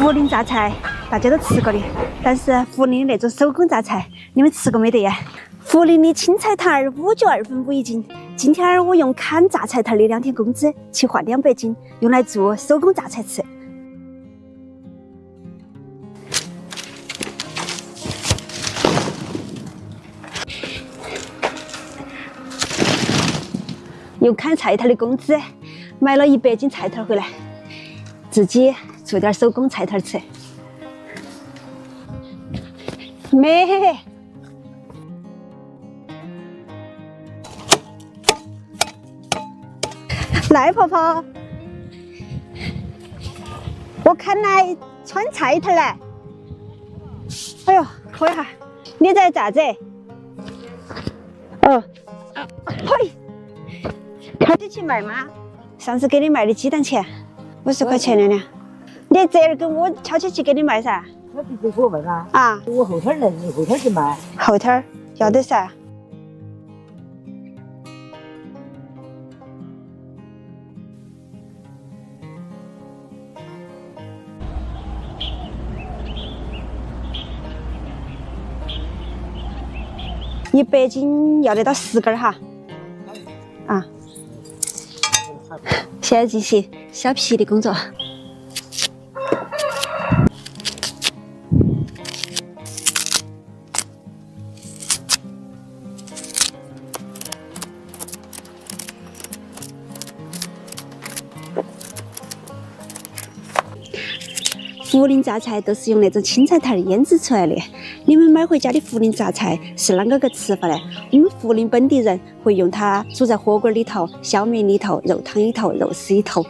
涪陵榨菜大家都吃过的，但是涪陵的那种手工榨菜，你们吃过没得呀？涪陵的青菜摊儿5角2分5一斤。今天我用砍榨菜摊的2天工资去换200斤，用来做手工榨菜吃。用砍菜摊的工资买了100斤菜摊回来，自己做点手工菜摊吃。美。赖婆婆，我看来穿菜摊来。哎呦，喝一下，你在咋子？哦，嘿，看得起卖吗？上次给你卖的鸡蛋钱50块钱了。你这儿跟我悄悄去给你卖噻。那必须给我卖啊！啊，我后天来，你后天去卖。后天要得噻。100斤要得到10根哈。啊，现在进行削皮的工作。涪陵榨菜都是用那种青菜摊腌制出来的。你们买回家的涪陵榨菜是啷个个吃法呢？我们涪陵本地人会用它煮在火锅里头、小面里头、肉汤里头、肉丝里头。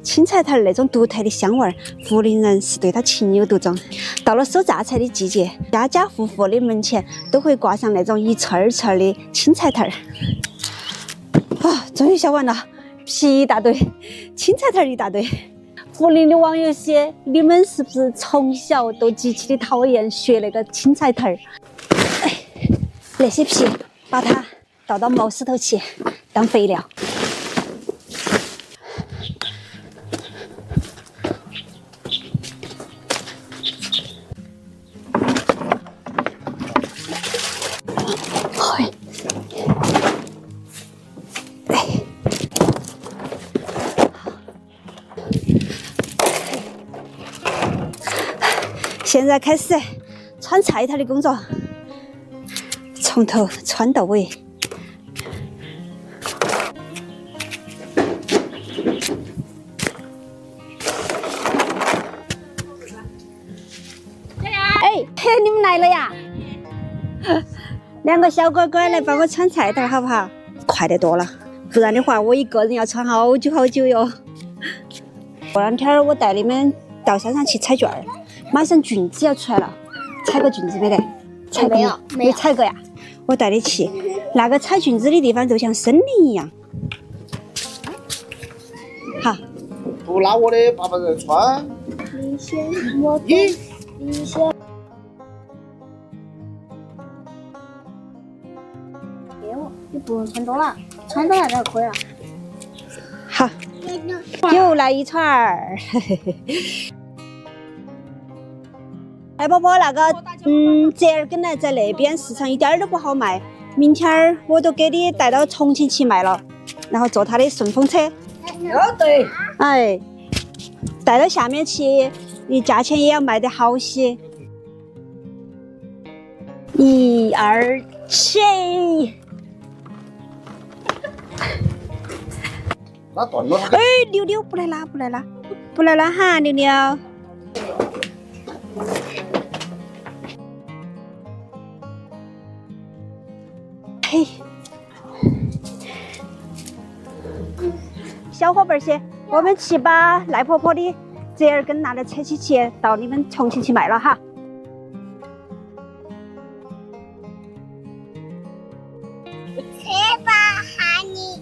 青菜摊那种独特的香味儿，涪陵人是对它情有独钟。到了收榨菜的季节，家家户户的门前都会挂上那种一串儿串儿的青菜摊儿。啊，终于削完了。皮一大堆，青菜摊一大堆。涪陵的网友些，你们是不是从小都极其的讨厌削那个青菜摊儿？哎，那些皮把它倒到毛石头去当肥料。现在开始穿菜摊的工作，从头穿到尾。哎，你们来了呀！2个小乖乖来帮我穿菜摊好不好？快得多了，不然的话我一个人要穿好久好久哟。过2天我带你们到山上去采卷儿。马上菌子要出来了，采过菌子没得？采过没采过呀？我带你去，那个采菌子的地方就像森林一样。好。不拿我的爸爸在穿。你先，我你先。给我，你不用穿多了，穿多了就可以了。好，又来一串儿。哎，宝宝，那个折耳根呢，在那边市场一点都不好卖。明天我都给你带到重庆去卖了，然后坐他的顺风车。对。哎，带到下面去，你价钱也要卖得好些。1、2，起！那断了。哎，溜溜，不来拉，不来拉，不来拉哈，溜溜。嘿，小伙伴些，我们去把赖婆婆的折耳根拿来扯起去，到你们重庆去卖了哈。吃吧，哈尼。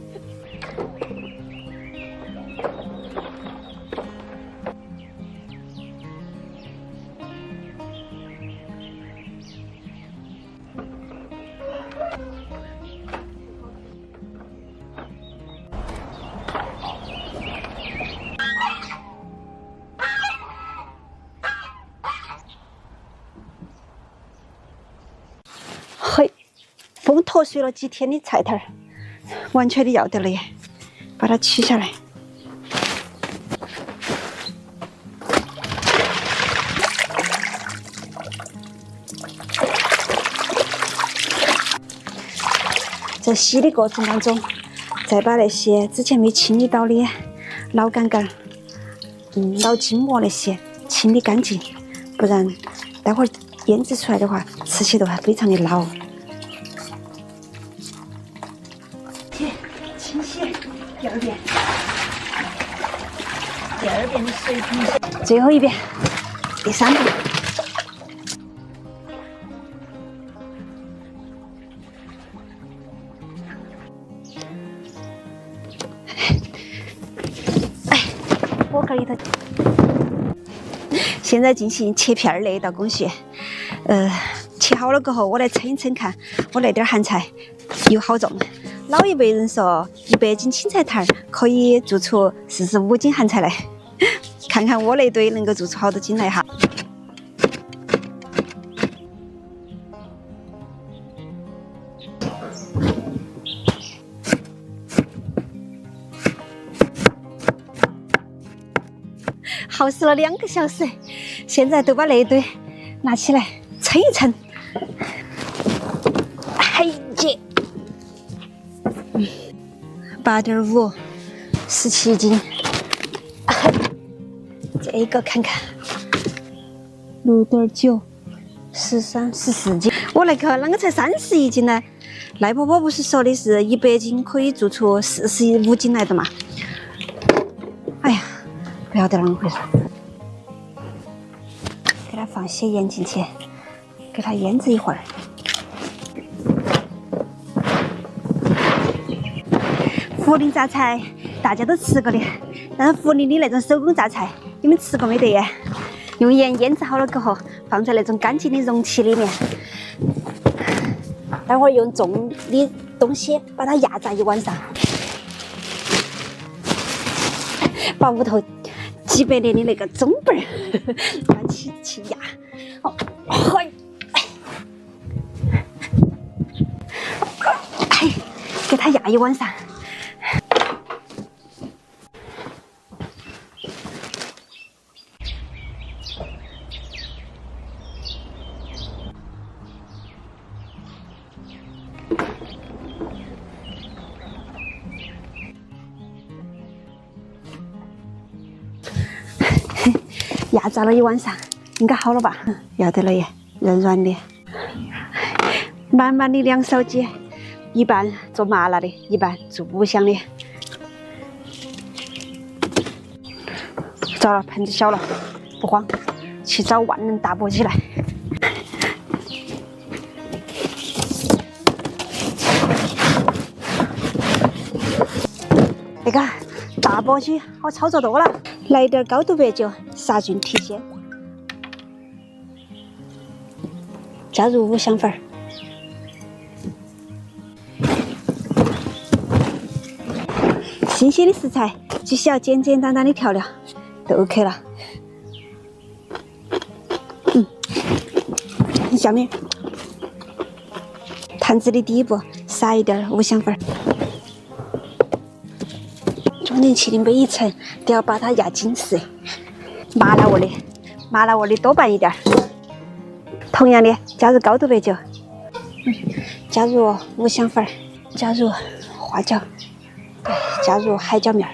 风脱水了几天的菜摊儿，完全的要得了耶！把它取下来。在洗的过程当中，再把那些之前没清理到的老杆杆、老筋膜那些清理干净，不然待会儿腌制出来的话，吃起都还非常的老。清洗第二遍，第二遍的水平，最后一遍，第三遍。锅盖里头，现在进行切片儿那一道工序。切好了过后，我来称一称看，我那点咸菜有好重。老一辈人说，100斤青菜摊可以做出45斤咸菜来，看看我那堆能够做出好多斤来哈。耗时了2个小时，现在都把那一堆拿起来称一称。嘿姐，8.5， 17斤。这个看看，6.9， 13、14斤。我那个啷个才31斤呢？赖婆婆不是说的是100斤可以做出45斤来的嘛？哎呀，不晓得啷个回事。给它放些盐进去，给它腌制一会儿。涪陵榨菜大家都吃过的，但是涪陵的那种手工榨菜，你们吃过没得耶？用盐腌制好了过后，放在那种干净的容器里面，待会儿用重的东西把它压榨一晚上，把屋头几百年的那个钟本儿拿起去压，哦，嘿，给它压一晚上。压榨了一晚上，应该好了吧？要得了耶，软软的。满满的2勺鸡，一半做麻辣的，一半做五香的。糟了，盆子小了，不慌，去找万能大簸箕来。那个大簸箕好操作多了。来点高度白酒，杀菌提鲜，加入五香粉，新鲜的食材只需要简简单单的调料就 OK 了。下面坛子的第一步，撒一点五香粉。中间起的每一层都要把它压紧实，麻辣味的多拌一点。同样的，加入高度白酒，加入五香粉，加入花椒，加入海椒面。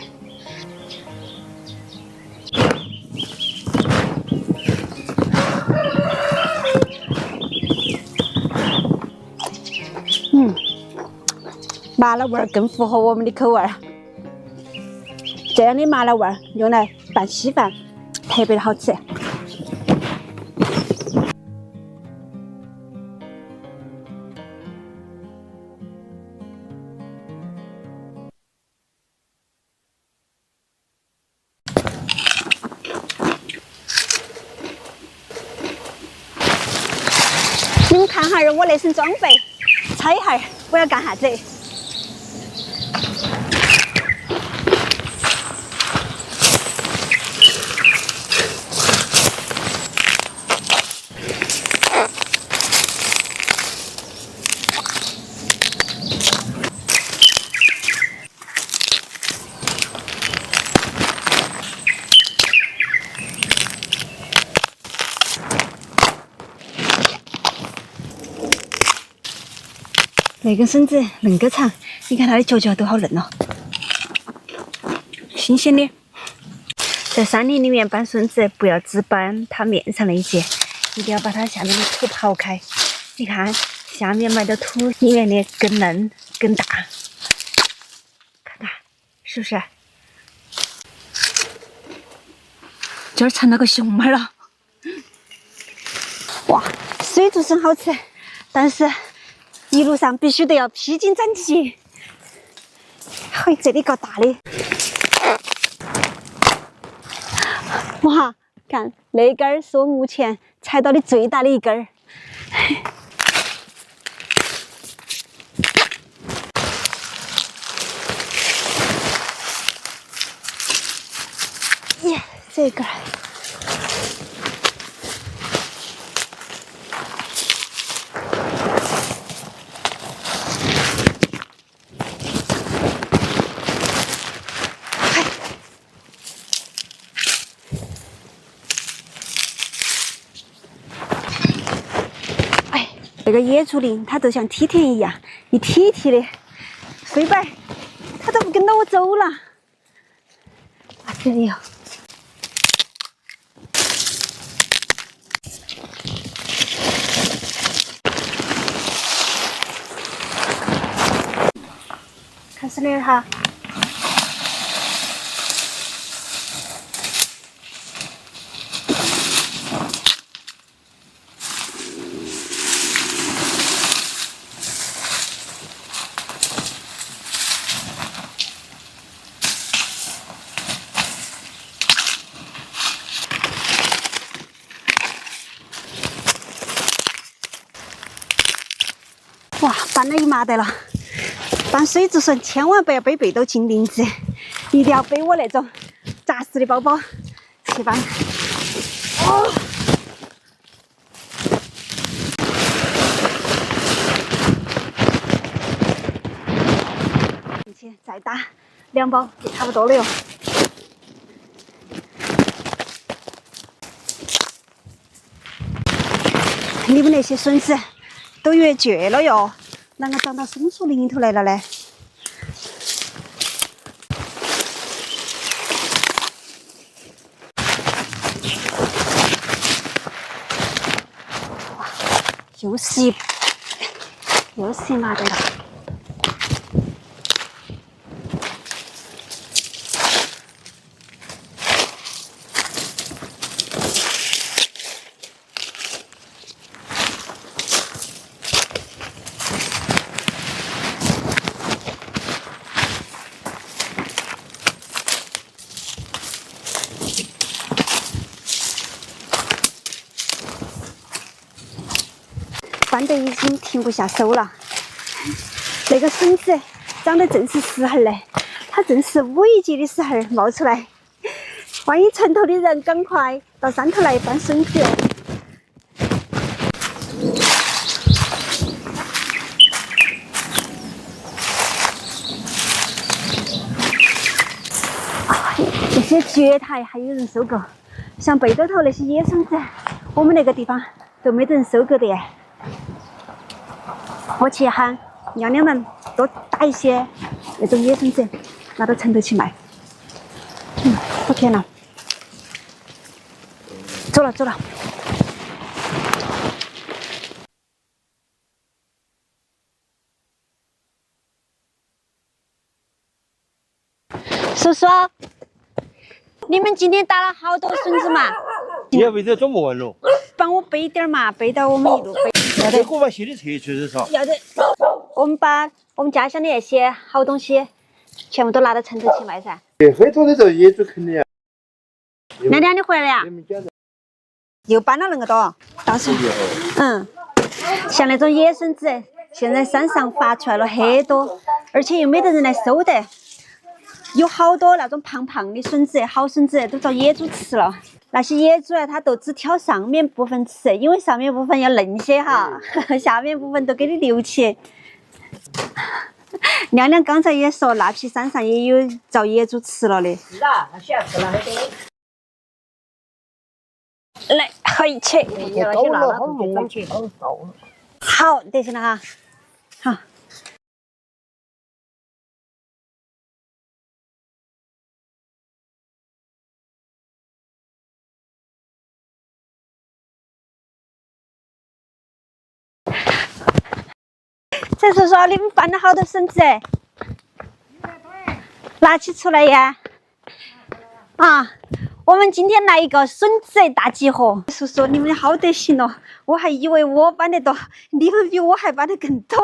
麻辣味儿更符合我们的口味儿。这样的麻辣味儿用来拌稀饭，特别的好吃。你们看哈儿我那身装备，猜一下我要干啥子？那根绳子恁个长，你看它的脚脚都好嫩哦，新鲜的。在山林里面搬笋子，不要只搬它面上那一截，一定要把它下面的土刨开。你看下面埋的土里面的更嫩更大，看它是不是？今儿成了个熊猫了。哇，水竹笋好吃，但是一路上必须得要披荆斩棘。嘿，这里够大的。哇，看那根儿是我目前采到的最大的一根儿。耶，这根儿。那个野竹林，它就像梯田一样，一梯梯的。水板，它都不跟着我走了。啊，这里有。开始了哈。哇，搬了一麻袋了！搬水竹笋千万不要背背到金铃子，一定要背我那种扎实的包包去搬。哦，进去再打2包就差不多了哟。你们那些笋子都越倔了哟，啷个长到松树林里头来了呢？哇，又是一麻袋了。搬得已经停不下手了。那个笋子长得正是时候嘞，它正是五一节的时候冒出来。欢迎城头的人赶快到山头来搬笋子。这些蕨苔还有人收购，像背兜头那些野笋子，我们那个地方都没得人收购的耶。我去喊娘娘们多打一些那种野笋子，拿到城头去卖。好甜了。走了走了。叔叔，你们今天打了好多笋子嘛？你要为这做么了？帮我背点嘛，背到我们一路背。要得，我把新的车确实少。要得。我们把我们家乡的那些好东西全部都拿到城头去卖噻。回头的时候业主肯定啊。娘娘，你回来了呀？又搬了那么多，到时候像那种野笋子，现在山上发出来了很多，而且又没得人来收得。有好多那种胖胖的笋子，好笋子都遭野猪吃了。那些野猪啊，它都只挑上面部分吃，因为上面部分要嫩些哈，下面部分都给你留起。娘娘刚才也说，那批山上也有遭野猪吃了的。是啊，他喜欢吃那些东西。来，回去。要那些辣辣不就长起好少了。好，得行了哈。好，陈叔叔，你们搬了好多笋子，拿起出来呀！啊，我们今天来一个笋子大集合。叔叔，你们好得行哦！我还以为我搬得多，你们比我还搬得更多。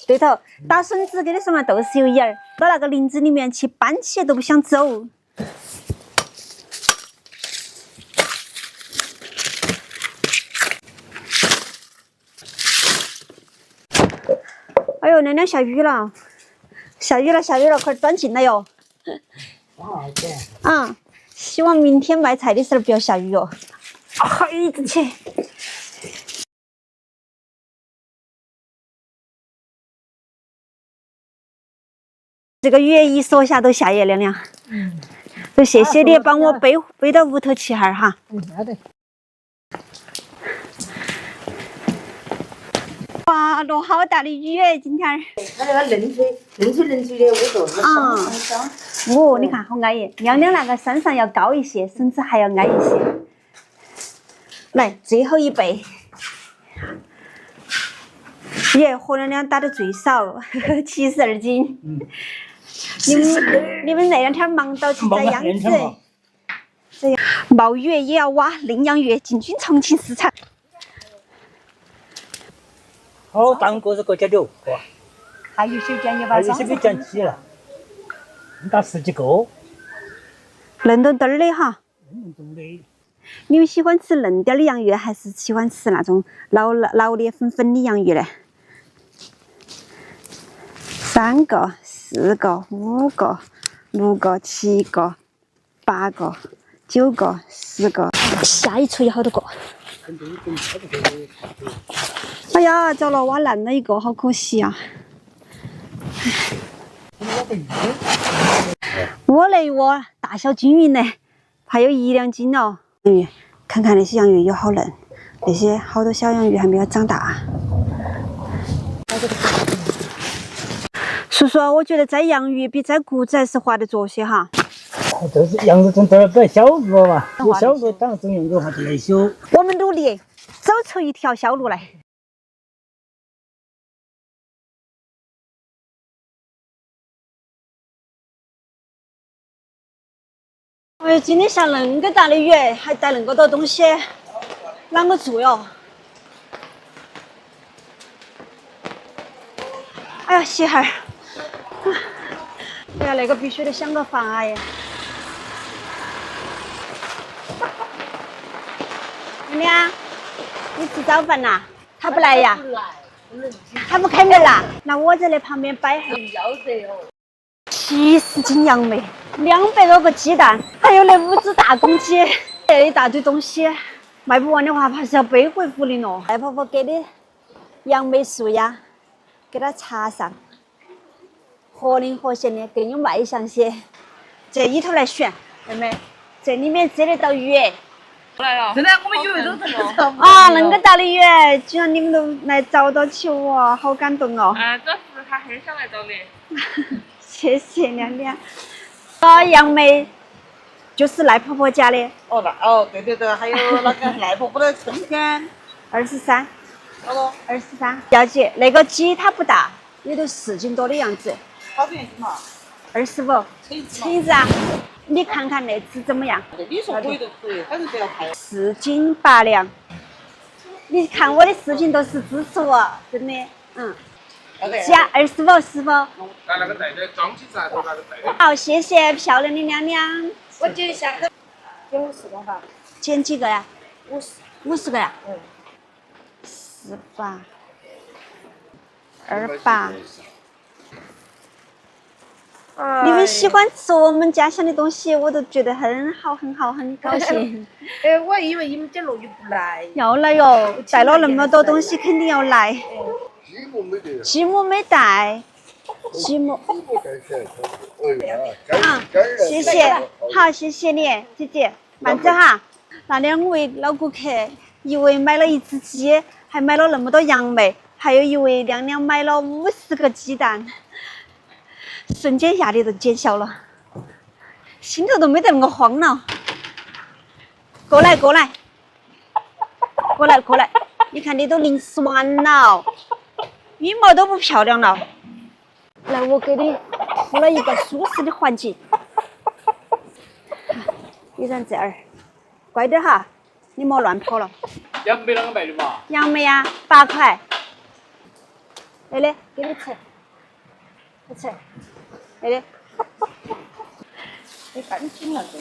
对头，打笋子跟你说嘛，都是有瘾儿，到那个林子里面去搬起都不想走。哎呦，娘娘下雨了，下雨了，下雨了，快转进来哟！啊，希望明天卖菜的时候不要下雨哦。哎，一直去。这个雨一说下都下夜亮亮。就谢谢你帮我背到屋头去哈儿哈。好的。哇，落好大的雨哎，今天儿。它那个冷吹的，我说是啊。哦，你看好安逸。娘娘那个山上要高一些，笋子还要矮一些。来，最后一杯。耶，何娘娘打的最少，72斤。你们那两天忙到去摘秧子，这样冒雨也要挖羚羊月进军重庆市场。好，当个是个家酒，哇！还有些讲还有些没讲起了，打10几个。嫩墩墩的哈。嫩的。你们喜欢吃嫩点的洋芋，还是喜欢吃那种老的粉粉的洋芋呢？3个、4个、5个、6个、7个、8个、9个、10个，下一锤好多个。哎呀，糟了，挖烂了一个，好可惜啊！我那一窝大小均匀的，还有1、2斤哦。看看那些洋芋有好嫩，那些好多小洋芋还没有长大。叔叔，我觉得摘洋芋比摘谷子还是划得着些哈。就是杨子种点儿小路嘛，有小路当然种杨子话就来修。我们努力走出一条小路来。哎，今天下恁个大的雨，还带恁个多东西，啷个做哟？哎呀，媳妇儿，哎呀，那个必须得想个法呀！娘娘，你吃早饭啦？他不来呀？他不开门啦？那我在那旁边摆还要得哦。 70斤杨梅，200多个鸡蛋，还有那5只大公鸡，这一大堆东西，卖不完的话，怕是要背回涪陵了。赖婆婆给的杨梅素呀，给它插上，活灵活现的，更有卖相些。这里头来选，妹妹，这里面遮得到鱼。来了，真的，我们以为都是啊，那个大的鱼，居然你们都来找到起我，好感动哦。这是他很想来找你。谢谢娘娘。杨梅就是赖婆婆家的。对对对，还有那个赖婆婆的春天。23。好多23。表姐，那个鸡它不大，也就4斤多的样子。好多钱嘛？25。车子啊，你看看那只怎么样？你说可以就可以，反正不要太。4斤8两。你看我的视频都是支持我，真的，加25，师傅。来那个袋子装起噻，那个袋子。好，谢谢漂亮的娘娘。我剪下个，剪50个哈。剪几个呀？50个呀？48、28。你们喜欢吃我们家乡的东西，我都觉得很好，很好，很高兴。我以为你们这路就不来。要来哟，带了那么多东西，肯定要来。积木没得。积木没带，积木。啊，谢谢，好，谢谢你，姐姐，慢走哈。那2位老顾客，一位买了1只鸡，还买了那么多杨梅，还有一位娘娘买了50个鸡蛋。瞬间压力都减小了，心头都没得那么过来，过来，过来，过来，你看你都淋湿完了，羽毛都不漂亮了。来，我给你铺了一个舒适的环境。你看这儿，乖点哈，你莫乱跑了。杨梅啷个卖的嘛？杨梅呀，8块。来的，给你吃，你吃。来的，你干净了这。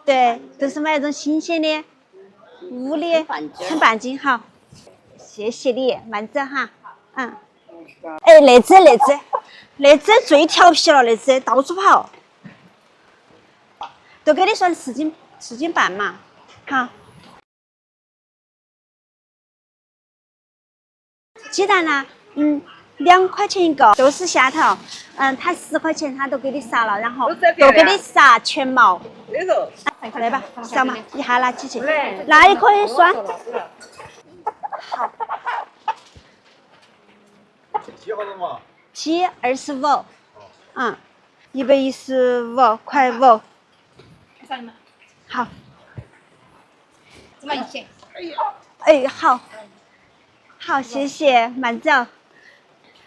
对，都是买那种新鲜的，屋里称半斤好。谢谢你，慢走哈。嗯。哎，那只最调皮了，那只到处跑。都给你算4斤半嘛，好。鸡蛋呢，2块钱一个，都是虾头。它10块钱，它都给你杀了，然后都给你杀全毛。那个，来吧，小嘛，一下拿起去，那也可以算。好。几号了嘛？鸡25，115块5。好。这么一些。哎，好，好，谢谢，慢走。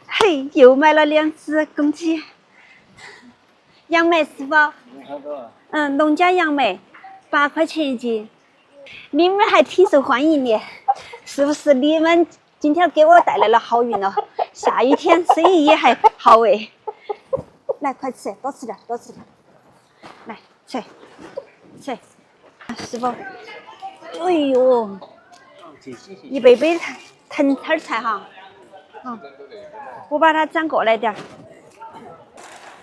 嘿，又买了2只公鸡。杨梅是否？农家杨梅，8块钱一斤。你们还挺受欢迎的，是不是？你们今天给我带来了好运了，下雨天生意也还好哎。来，快吃，多吃点，多吃点。来，吃，吃，师傅。哎呦，一杯杯藤摊菜哈。我把它转过来点儿。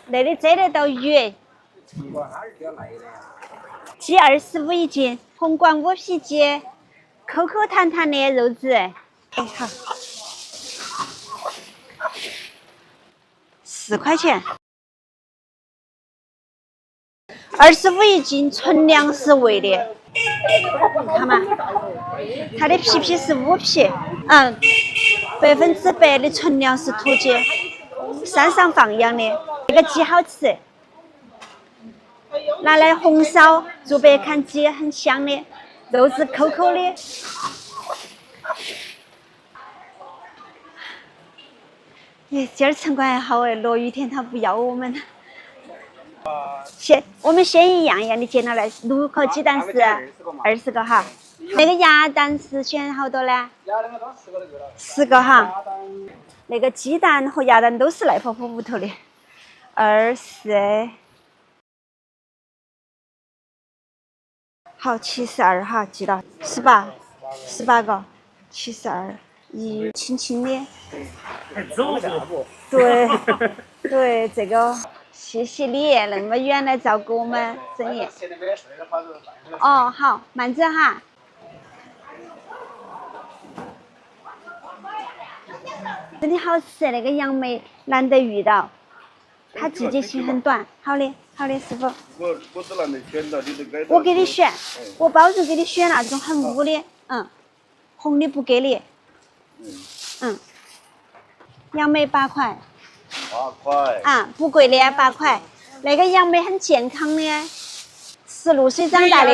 那里摘得到鱼。鸡25一斤，红管乌皮鸡，口口弹弹的肉质。哎，好，4块钱。25一斤，纯粮食喂的，看嘛，它的皮皮是乌皮，100%的纯粮食土鸡，山上放养的，这个鸡好吃。拿来红烧做白砍鸡很香的，肉质口口的。耶，今儿城管还好哎，落雨天他不要我们。我们先一样一样的捡了来，6颗鸡蛋是20个哈。那个鸭蛋是选好多呢？10个哈。那个鸡蛋和鸭蛋都是赖婆婆屋头的，24。好，72哈，记到18个，72，轻轻的。对对，这个谢谢你那么远来照顾我们生意。哦，好，慢走哈。真的好吃，那个杨梅难得遇到，它季节性很短。好的，好的，师傅。我只让你选到，你都该。我给你选，我保证给你选那种很乌的，红的不给你。杨梅8块。8块。不贵的8块。那个杨梅很健康的，是露水长大的。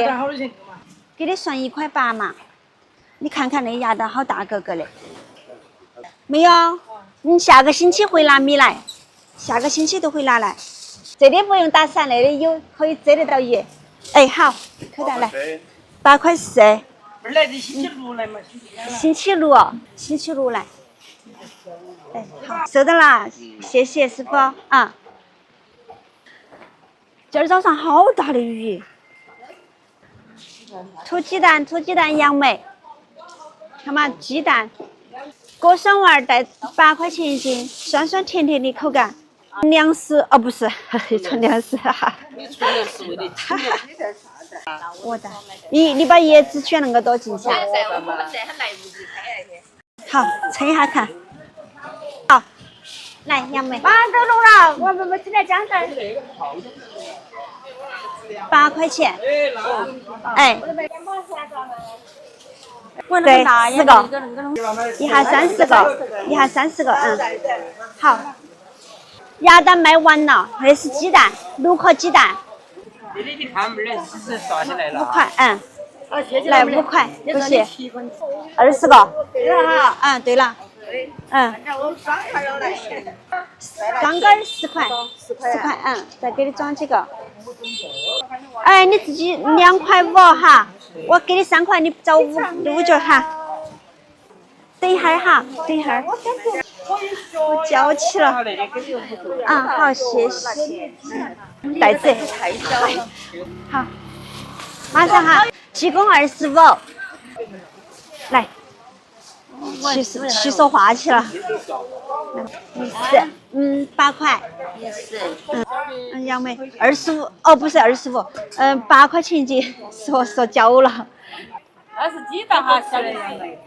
给你算1块8嘛。你看看那鸭蛋好大个个的。没有，你下个星期会拿米来，下个星期都会拿来。这里不用打伞，那里有可以遮得到雨。哎，好，口袋来，8块4。不是来的星期6来嘛？星期六来。哎，好，收到了，谢谢师傅啊。今儿早上好大的雨。土鸡蛋，杨梅，看嘛，鸡蛋，果酸丸带8块钱一斤，酸酸甜甜的口感。粮食哦，不是，纯粮食哈。你纯粮食喂的清了。我的，你把椰子选那个多进去。好，称一下看。好，来杨梅。马上都弄了，我们今天讲的。8块钱。哎。对，10个，一下30个，好。鸭蛋卖完了，那是鸡蛋，6颗鸡蛋这里你看没得，是刷起来了。 5块，来5块，不是20个。对了，刚刚10块，10块，再给你装几个。哎，你自己2块5哈，我给你3块，你找5角哈。等一会儿哈，等一会儿。我叫起了。好，谢谢。袋子。好，马上哈，7共25。来，去说话去了。8块。杨梅25，哦不是25，8块钱一斤，说焦了。那是鸡蛋哈，小的杨梅。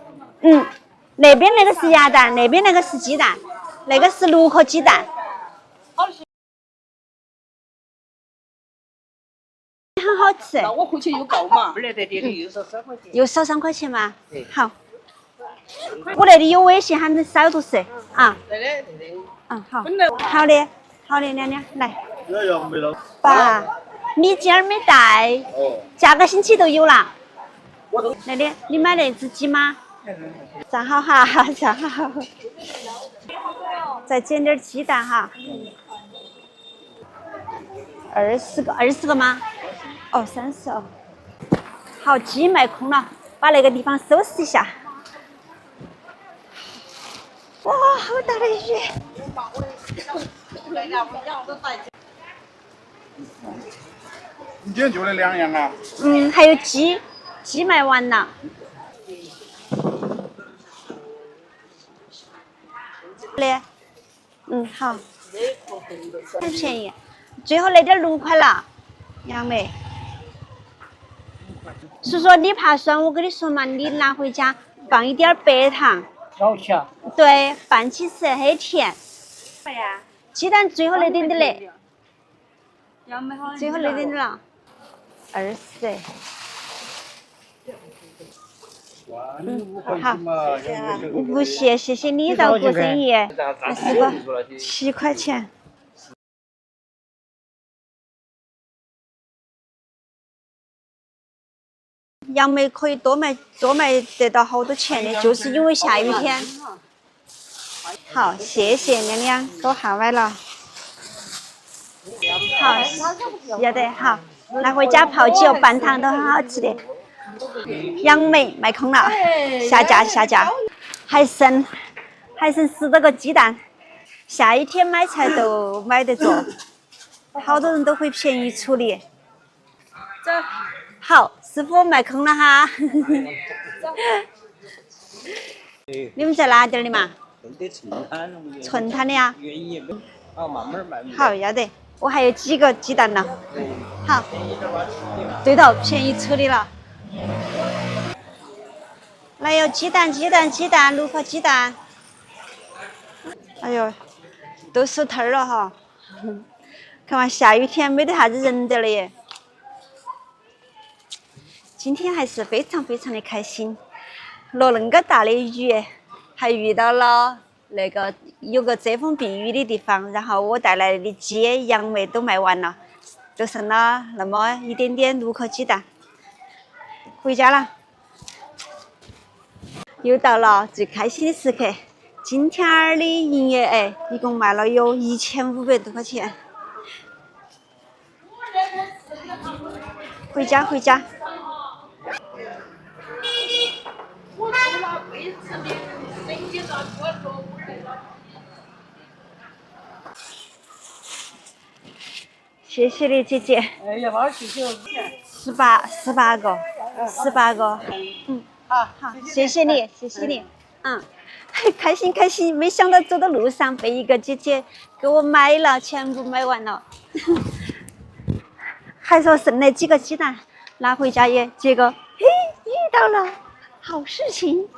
那边那个是鸭蛋，那边那个是鸡蛋，那个是6颗鸡蛋。很好吃。那我回去又够嘛？没得在这里又少3块钱。又少3块钱吗？好，我那里有微信，喊你扫读是啊。对的。好。好的，好的，娘娘来。这样没了。爸，你今儿没带，下个星期都有了。那里，你买那只鸡吗？站好哈，站好。再捡点鸡蛋哈。20个吗？30哦。好，鸡卖空了，把那个地方收拾一下。哇，好大的雨！你今天就那2样啊？还有鸡卖完了。好，很便宜。最后那点6块了，杨梅。叔叔，你怕酸，我跟你说嘛，你拿回家放一点白糖。调起啊。对，拌起吃，很甜。鸡蛋最后那点点嘞。最后那点点了，20。好，不谢谢你照顾生意，20个7块钱。杨梅可以多卖得到好多钱的，就是因为下雨天。好，谢谢娘娘，手下崴了。好，要得好，拿回家泡酒拌汤都很好吃的。杨梅卖空了，下架，还剩10多个鸡蛋，下一天买菜都买得着，好多人都会便宜处理。好，师傅卖空了哈。你们在哪点的嘛？纯摊的呀。慢慢卖。好，要得，我还有几个鸡蛋呢。好，对头，便宜处理了。来哟，鸡蛋，6颗鸡蛋。哎呦，都收摊儿了哈。看嘛，下雨天没得啥子人的了耶。今天还是非常的开心，落那个大的雨，还遇到了那个有个遮风避雨的地方，然后我带来的鸡、杨梅都卖完了，就剩了那么一点点6颗鸡蛋。回家了，又到了最开心的时刻。今天儿的营业额一共卖了有1500多块钱。回家。谢谢你姐姐。哎呀，妈，谢谢。18个。好，谢谢你。开心，没想到走到路上被一个姐姐给我买了，全部买完了。还说剩了几个鸡蛋拿回家耶，结果遇到了好事情。